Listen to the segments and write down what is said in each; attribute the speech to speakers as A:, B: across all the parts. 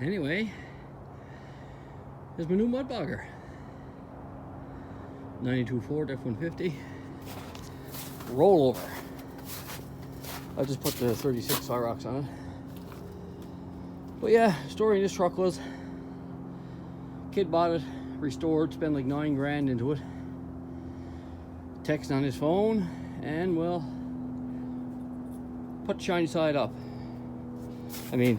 A: anyway, here's my new mudbogger. 92 Ford F150 rollover. I just put the 36 irocs on it. But yeah, story in this truck was, kid bought it, restored, spent like 9 grand into it. Text on his phone, and well, put shiny side up. I mean,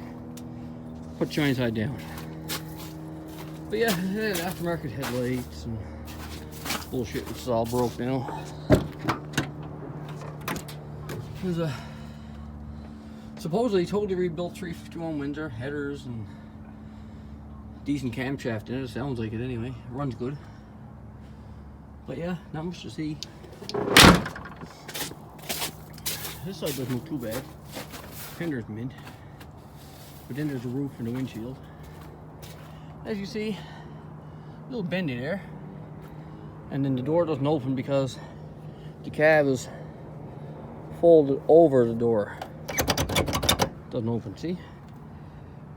A: put shiny side down. But yeah, it had aftermarket headlights and bullshit, which is all broke now. There's a supposedly totally rebuilt 351 Windsor, headers and decent camshaft in it. It sounds like it anyway. It runs good. But yeah, not much to see. This side doesn't look too bad. Fender's mint. But then there's a roof and a windshield. As you see, a little bendy there. And then the door doesn't open because the cab is folded over the door. Doesn't open, see?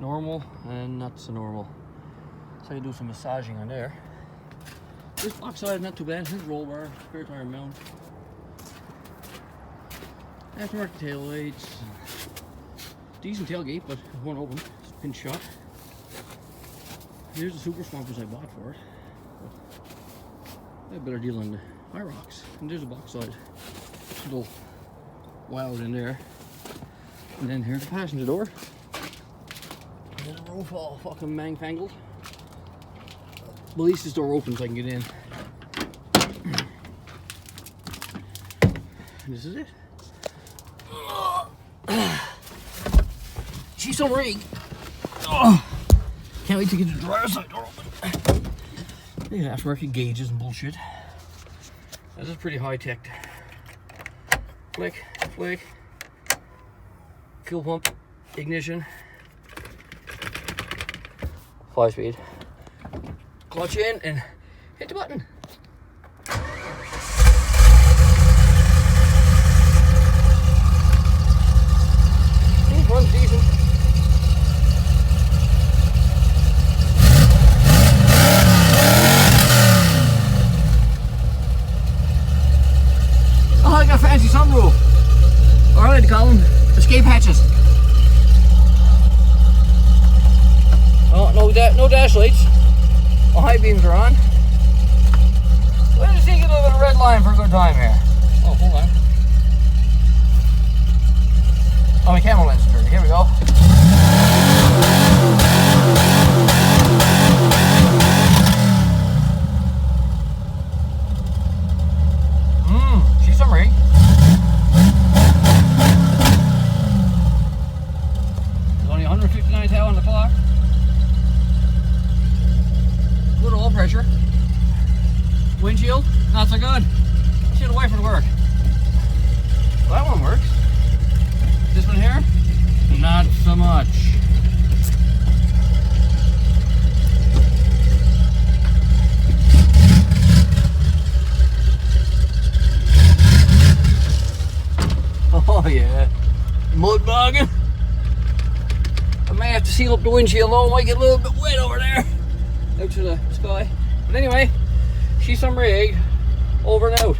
A: Normal and not so normal. So I can do some massaging on there. This box side is not too bad. Here's roll bar, spare tire mount. Aftermarket tail lights. Decent tailgate, but it won't open. It's a pinch shot. Here's the super swampers I bought for it. I had a better deal on the irocs. And there's a box side. It's a little wild in there. And then here's the passenger door. And then the roof all fucking manfangled. At least this door opens so I can get in. And this is it. She's so rig. Can't wait to get the driver's side door open. You have aftermarket gauges and bullshit. This is pretty high tech. Flick, flick. Fuel pump, ignition. 5-speed. Clutch in and hit the button. Runs decent. Oh, I got a fancy sunroof. Or I like to call them escape hatches. Oh, no dash lights. Oh, high beams are on. Let me see, get a little bit of red line for a good time here. Oh, hold on. Oh, my camera lens is dirty. Here we go. She's some rig. There's only 159 thou on the clock. Good oil pressure. Windshield, not so good. Should away from work. Well, that one works. This one here, not so much. Oh yeah, mudbogger. I may have to seal up the windshield though, it might get a little bit wet over there. Out to the sky. But anyway, she's some rig, over and out.